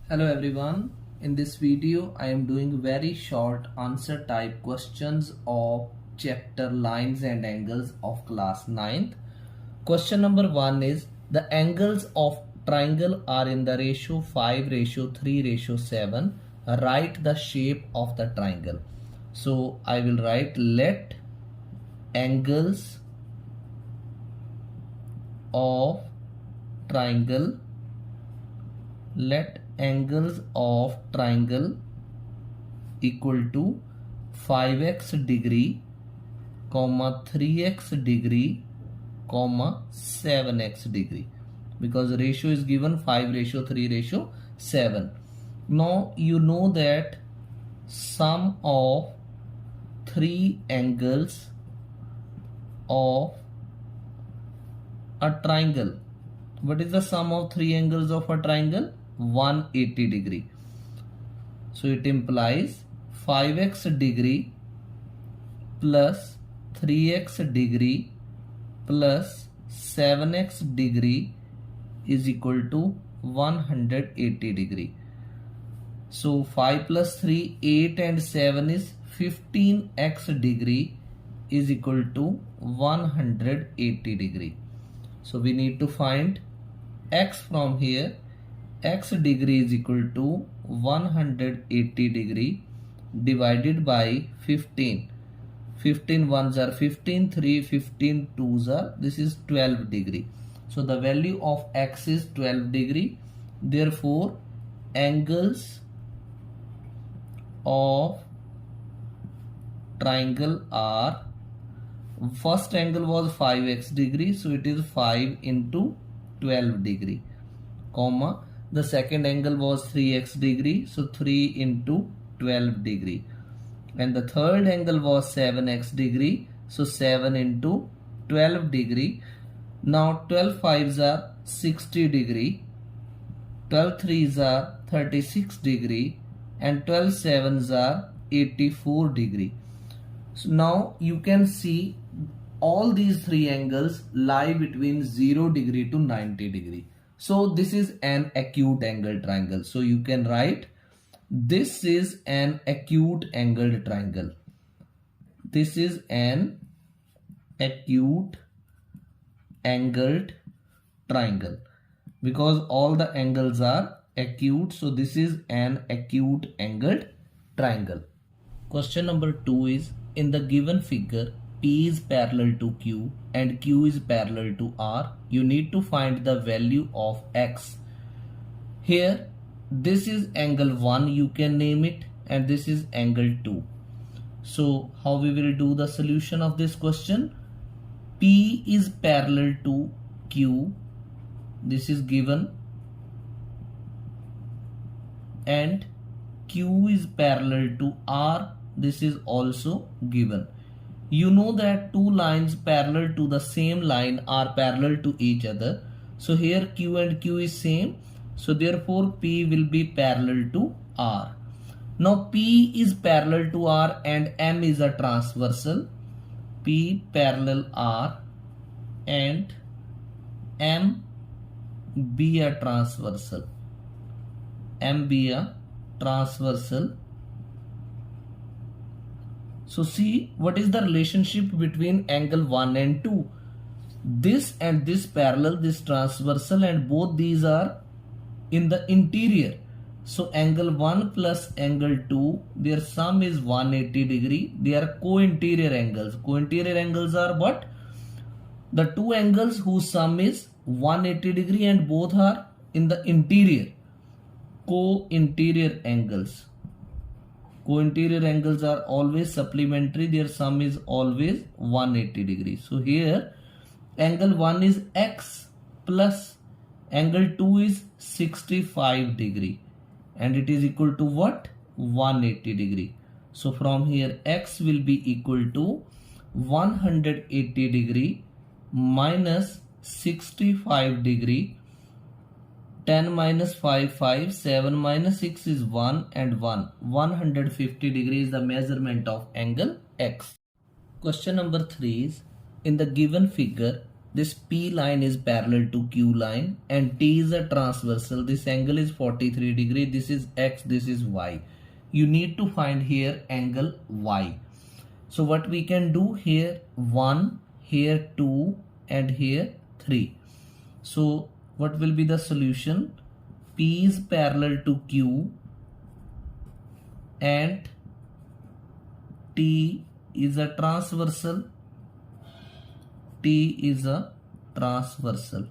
Hello everyone. In this video I am doing very short answer type questions of chapter lines and angles of class 9th. Question number 1 is the angles of triangle are in the ratio 5 ratio 3 ratio 7. Write the shape of the triangle. So I will write let angles of triangle equal to 5x degree, 3x degree, 7x degree, because ratio is given 5 ratio 3 ratio 7. Now you know that sum of three angles of a triangle. What is the sum of three angles of a triangle? 180 degree. So it implies 5x degree plus 3x degree plus 7x degree is equal to 180 degree. So 5 plus 3, 8 and 7 is 15x degree is equal to 180 degree. So we need to find x from here. X degree is equal to 180 degree divided by 15. 15 ones are 15, 3, 15 twos are, this is 12 degree. So the value of x is 12 degree. Therefore, angles of triangle are, first angle was 5x degree, so it is 5 into 12 degree, comma, the second angle was 3x degree, so 3 into 12 degree, and the third angle was 7x degree, so 7 into 12 degree. Now 12 fives are 60 degree, 12 threes are 36 degree, and 12 sevens are 84 degree. So now you can see all these three angles lie between 0 degree to 90 degree. So this is an acute angle triangle. So you can write this is an acute angled triangle. This is an acute angled triangle because all the angles are acute. So this is an acute angled triangle. Question number 2 is in the given figure P is parallel to Q and Q is parallel to R. You need to find the value of X. Here, this is angle 1, you can name it, and this is angle 2. So, how we will do the solution of this question? P is parallel to Q, this is given, and Q is parallel to R, this is also given. You know that two lines parallel to the same line are parallel to each other. So here Q and Q is same. So therefore P will be parallel to R. Now P is parallel to R and M is a transversal. P parallel R and M be a transversal. M be a transversal. So see what is the relationship between angle 1 and 2. This and this parallel, this transversal, and both these are in the interior. So angle 1 plus angle 2, their sum is 180 degree. They are co-interior angles. Co-interior angles are what? The two angles whose sum is 180 degree and both are in the interior. Co-interior angles. Co-interior angles are always supplementary, their sum is always 180 degrees. So here angle 1 is x plus angle 2 is 65 degree and it is equal to what? 180 degree. So from here x will be equal to 180 degree minus 65 degree. 10 minus 5, 5, 7 minus 6 is 1 and 1. 150 degrees is the measurement of angle X. Question number 3 is, in the given figure, this P line is parallel to Q line and T is a transversal. This angle is 43 degree. This is X, this is Y. You need to find here angle Y. So what we can do here, 1, here 2 and here 3. So what will be the solution? P is parallel to Q and T is a transversal. T is a transversal.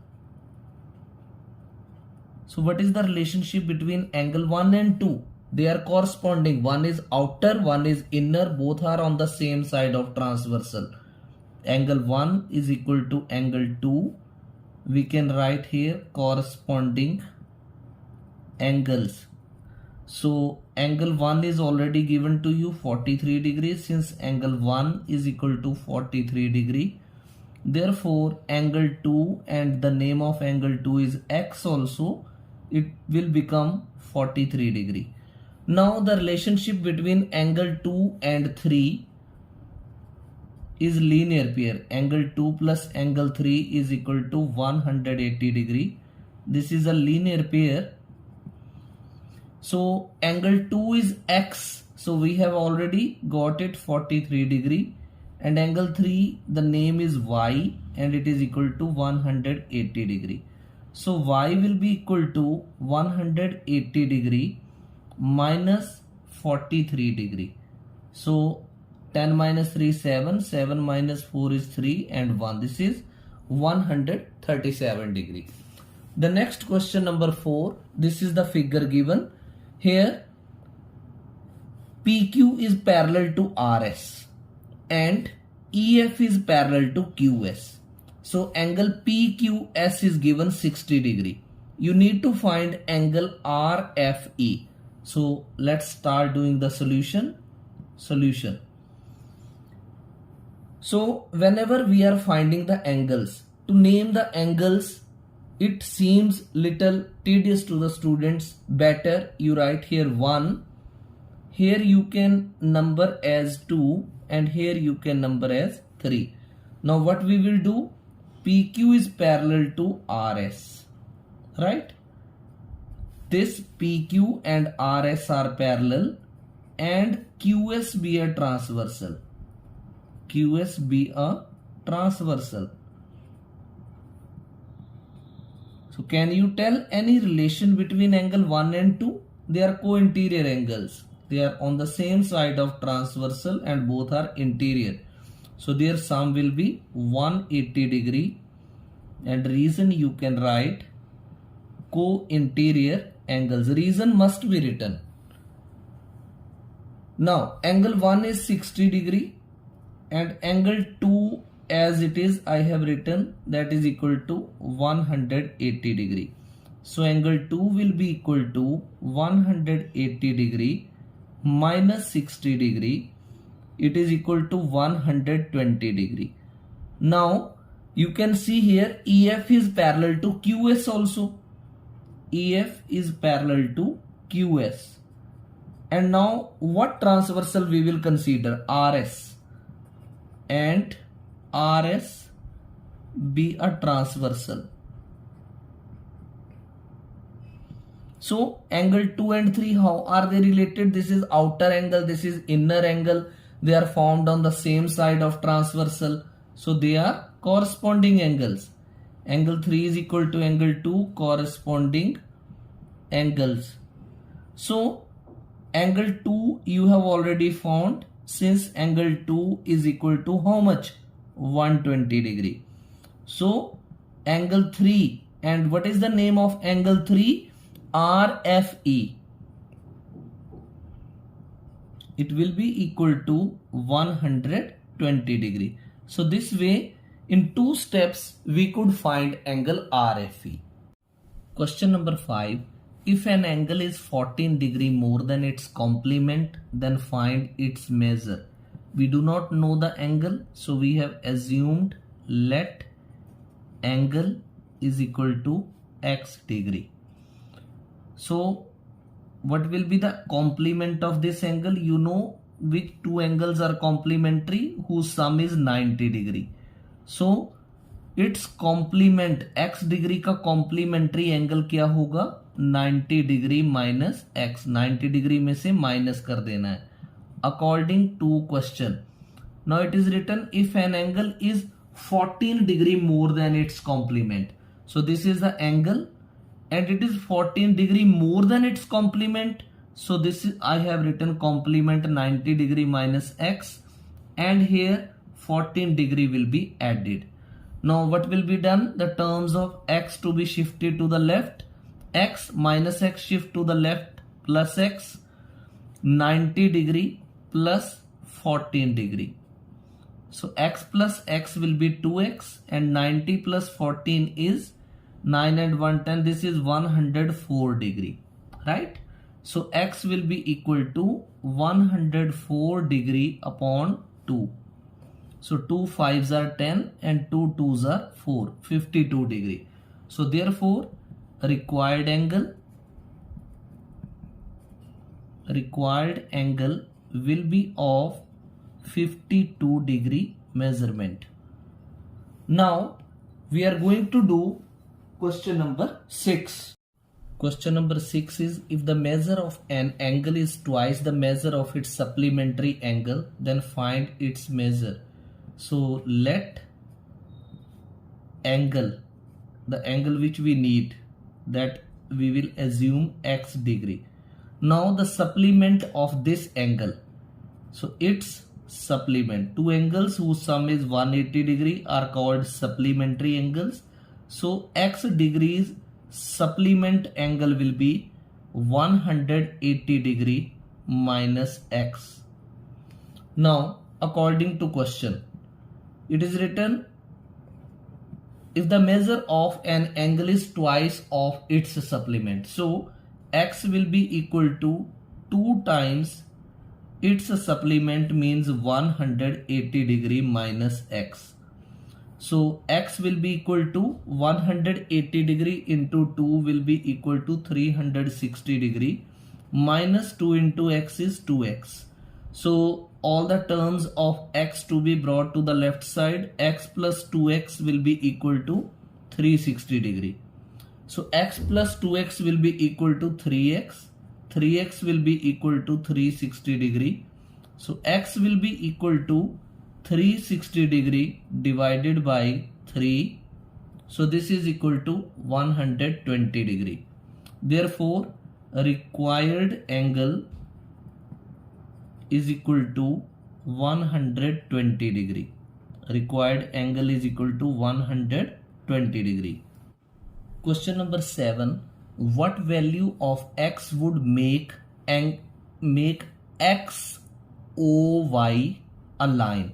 So what is the relationship between angle 1 and 2? They are corresponding. One is outer, one is inner. Both are on the same side of transversal. Angle 1 is equal to angle 2. We can write here corresponding angles. So angle 1 is already given to you 43 degrees. Since angle 1 is equal to 43 degree, therefore angle 2 and the name of angle 2 is X also, it will become 43 degree. Now the relationship between angle 2 and 3 is linear pair. Angle 2 plus angle 3 is equal to 180 degree. This is a linear pair. So angle 2 is X. So we have already got it 43 degree. And angle 3, the name is Y and it is equal to 180 degree. So Y will be equal to 180 degree minus 43 degree. So 10 minus 3 is 7, 7 minus 4 is 3 and 1. This is 137 degree. The next question number 4. This is the figure given. Here PQ is parallel to RS and EF is parallel to QS. So angle PQS is given 60 degree. You need to find angle RFE. So let's start doing the solution. So whenever we are finding the angles, to name the angles, it seems little tedious to the students. Better you write here 1. Here you can number as 2 and here you can number as 3. Now what we will do? PQ is parallel to RS, right? This PQ and RS are parallel and QS be a transversal. QS be a transversal. So can you tell any relation between angle 1 and 2? They are co-interior angles. They are on the same side of transversal and both are interior. So their sum will be 180 degree and reason you can write co-interior angles. Reason must be written. Now angle 1 is 60 degree and angle 2 as it is I have written, that is equal to 180 degree. So angle 2 will be equal to 180 degree minus 60 degree. It is equal to 120 degree. Now you can see here EF is parallel to QS also. EF is parallel to QS. And now what transversal we will consider? RS. And RS be a transversal. So angle 2 and 3, how are they related? This is outer angle, this is inner angle. They are formed on the same side of transversal. So they are corresponding angles. Angle 3 is equal to angle 2, corresponding angles. So angle 2 you have already found, since angle 2 is equal to how much? 120 degree. So angle 3, and what is the name of angle 3? RFE. It will be equal to 120 degree. So this way, in 2 steps, we could find angle RFE. Question number 5. If an angle is 14 degree more than its complement, then find its measure. We do not know the angle, so we have assumed let angle is equal to x degree. So what will be the complement of this angle? You know which 2 angles are complementary whose sum is 90 degree. So it's complement x degree का complementary angle क्या होगा 90 degree minus x, 90 degree में से minus कर देना है according to question. Now it is written if an angle is 14 degree more than its complement. So this is the angle and it is 14 degree more than its complement. So this is, I have written complement 90 degree minus x and here 14 degree will be added. Now what will be done? The terms of x to be shifted to the left. X minus x shift to the left plus x 90 degree plus 14 degree. So x plus x will be 2x and 90 plus 14 is 9 and 110. This is 104 degree, right? So x will be equal to 104 degree upon 2. So 2 5s are 10 and 2 2s are 4, 52 degree. So therefore required angle will be of 52 degree measurement. Now we are going to do question number 6. Question number 6 is if the measure of an angle is twice the measure of its supplementary angle, then find its measure. So let angle, the angle which we need, that we will assume x degree. Now the supplement of this angle, so its supplement, two angles whose sum is 180 degree are called supplementary angles. So x degrees supplement angle will be 180 degree minus x. Now according to question, it is written if the measure of an angle is twice of its supplement, so x will be equal to 2 times its supplement, means 180 degree minus x. So x will be equal to 180 degree into 2 will be equal to 360 degree minus 2 into x is 2x. So all the terms of x to be brought to the left side, x plus 2x will be equal to 360 degree. So x plus 2x will be equal to 3x. 3x will be equal to 360 degree. So x will be equal to 360 degree divided by 3. So this is equal to 120 degree. Therefore required angle is equal to 120 degree. Required angle is equal to 120 degree. Question number 7. What value of x would make x OY a line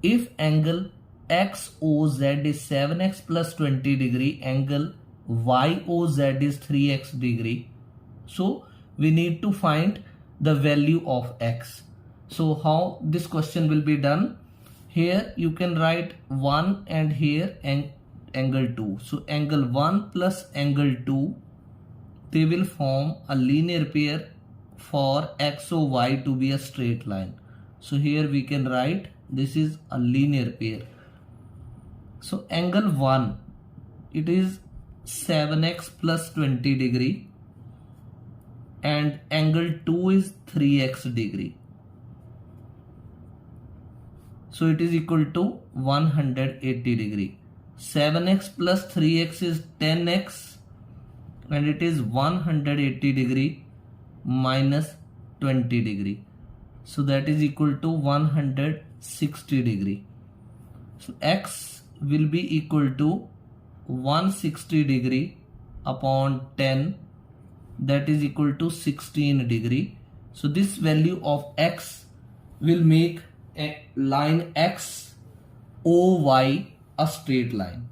if angle XOZ is 7x plus 20 degree, angle YOZ is 3x degree. So we need to find the value of x. So how this question will be done? Here you can write 1 and here angle 2. So angle 1 plus angle 2, they will form a linear pair for XOY to be a straight line. So here we can write this is a linear pair. So angle 1, it is 7x plus 20 degree and angle 2 is 3x degree. So it is equal to 180 degree. 7x plus 3x is 10x and it is 180 degree minus 20 degree. So that is equal to 160 degree. So x will be equal to 160 degree upon 10, that is equal to 16 degree. So this value of x will make a line XOY a straight line.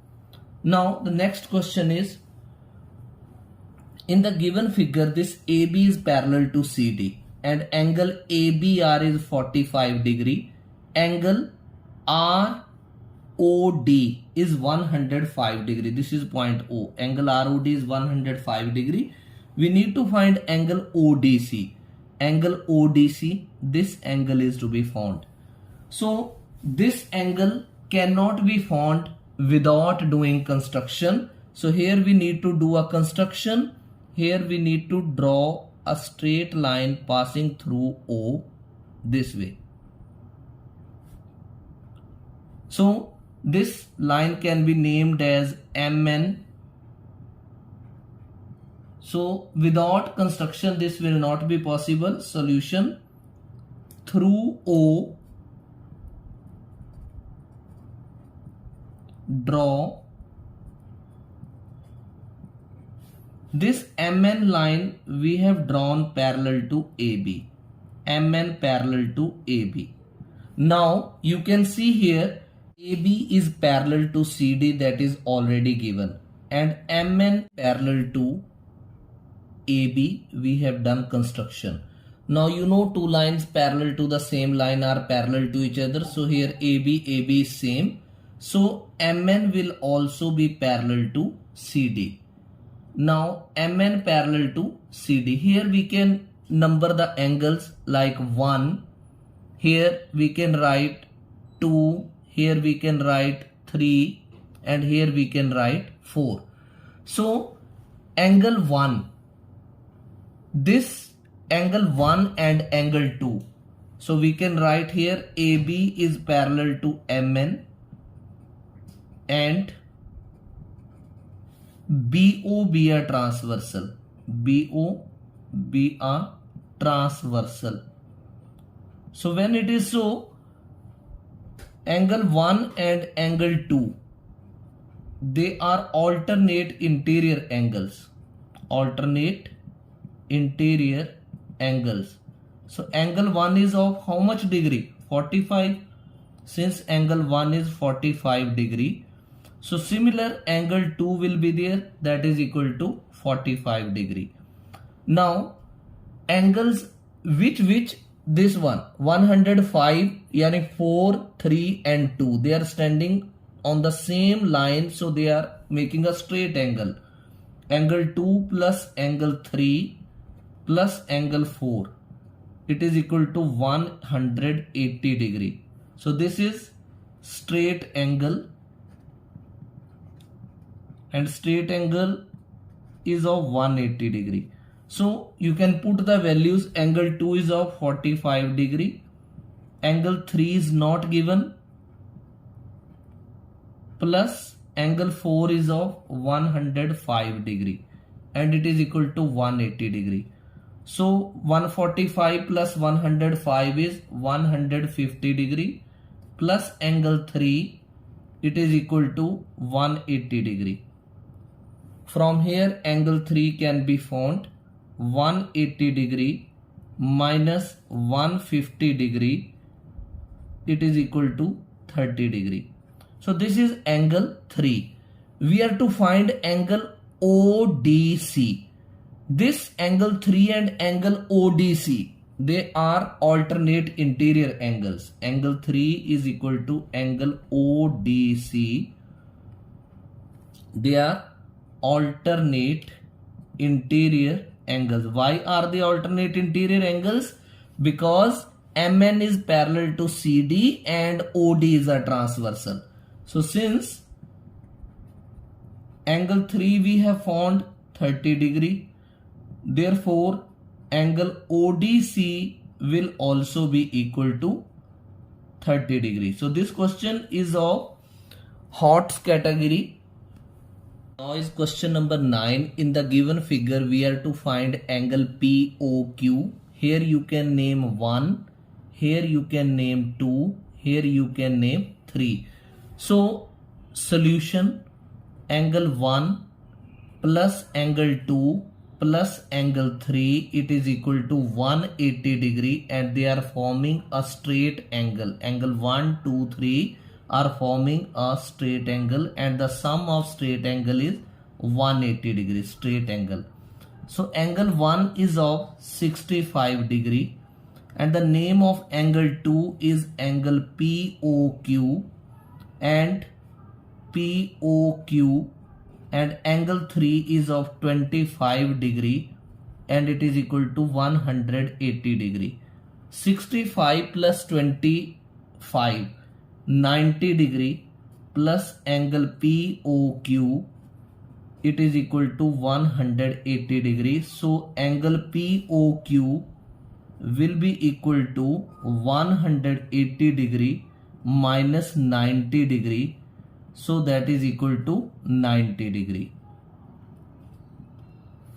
Now the next question is, in the given figure this AB is parallel to CD and angle ABR is 45 degree, angle ROD is 105 degree. This is point O. Angle ROD is 105 degree. We need to find angle ODC. Angle ODC, this angle is to be found. So this angle cannot be found without doing construction. So here we need to do a construction. Here we need to draw a straight line passing through O this way. So this line can be named as MN. So without construction this will not be possible. Solution: through O draw this MN line we have drawn parallel to AB. MN parallel to AB. Now you can see here AB is parallel to CD, that is already given, and MN parallel to AB we have done construction. Now you know two lines parallel to the same line are parallel to each other. So here AB is same. So MN will also be parallel to CD. Now MN parallel to CD. Here we can number the angles like 1. Here we can write 2. Here we can write 3. And here we can write 4. So angle 1. This angle 1 and angle 2. So we can write here AB is parallel to MN and BO be a transversal. BO be a transversal. So when it is so, angle 1 and angle 2, they are alternate interior angles. Alternate interior angles. So angle 1 is of how much degree? 45. Since angle 1 is 45 degree, so similar angle 2 will be there, that is equal to 45 degree. Now angles which this one 105 yani 4, 3 and 2, they are standing on the same line, so they are making a straight angle. Angle 2 plus angle 3 plus angle 4, it is equal to 180 degree. So this is straight angle, and straight angle is of 180 degree. So you can put the values. Angle 2 is of 45 degree. Angle 3 is not given. Plus angle 4 is of 105 degree. And it is equal to 180 degree. So 145 plus 105 is 150 degree. Plus angle 3, it is equal to 180 degree. From here angle 3 can be found. 180 degree minus 150 degree, it is equal to 30 degree. So this is angle 3. We are to find angle ODC. This angle 3 and angle ODC, they are alternate interior angles. Angle 3 is equal to angle ODC. They are alternate interior angles. Why are they alternate interior angles? Because MN is parallel to CD and OD is a transversal. So since angle 3 we have found 30 degree, therefore angle ODC will also be equal to 30 degree. So this question is of HOTS category. Now is question number 9. In the given figure we are to find angle POQ. Here you can name 1, here you can name 2, here you can name 3. So solution: angle 1 plus angle 2 plus angle 3, it is equal to 180 degree, and they are forming a straight angle. Angle 1, 2, 3 are forming a straight angle, and the sum of straight angle is 180 degree straight angle. So angle 1 is of 65 degree, and the name of angle 2 is angle POQ, and POQ, and angle 3 is of 25 degree, and it is equal to 180 degree. 65 plus 25, 90 degree, plus angle POQ, it is equal to 180 degrees. So angle POQ will be equal to 180 degree minus 90 degree. So that is equal to 90 degree.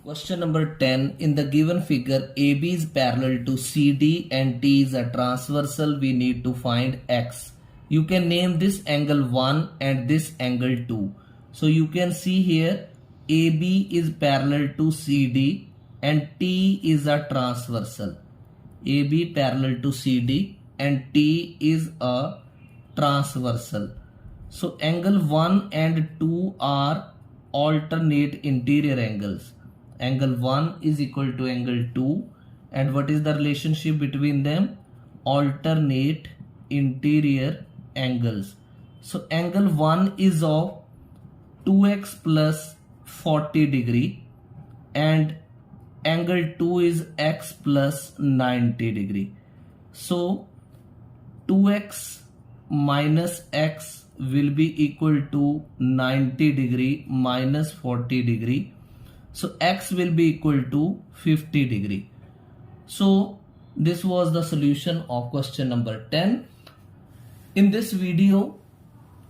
Question number 10. In the given figure, AB is parallel to CD and T is a transversal. We need to find X. You can name this angle 1 and this angle 2. So you can see here AB is parallel to CD and T is a transversal. AB parallel to CD and T is a transversal. So angle 1 and 2 are alternate interior angles. Angle 1 is equal to angle 2, and what is the relationship between them? Alternate interior angles. So angle 1 is of 2x plus 40 degree and angle 2 is x plus 90 degree. So 2x minus x will be equal to 90 degree minus 40 degree. So x will be equal to 50 degree. So this was the solution of question number 10. In this video,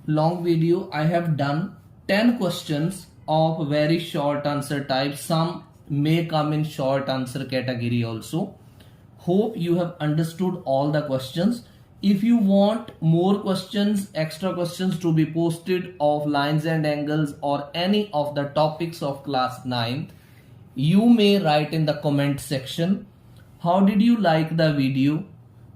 long video, I have done 10 questions of very short answer type. Some may come in short answer category also. Hope you have understood all the questions. If you want more questions, extra questions to be posted of lines and angles or any of the topics of class 9th, you may write in the comment section. How did you like the video?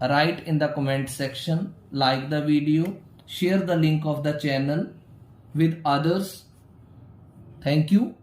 Write in the comment section. Like the video. Share the link of the channel with others. Thank you.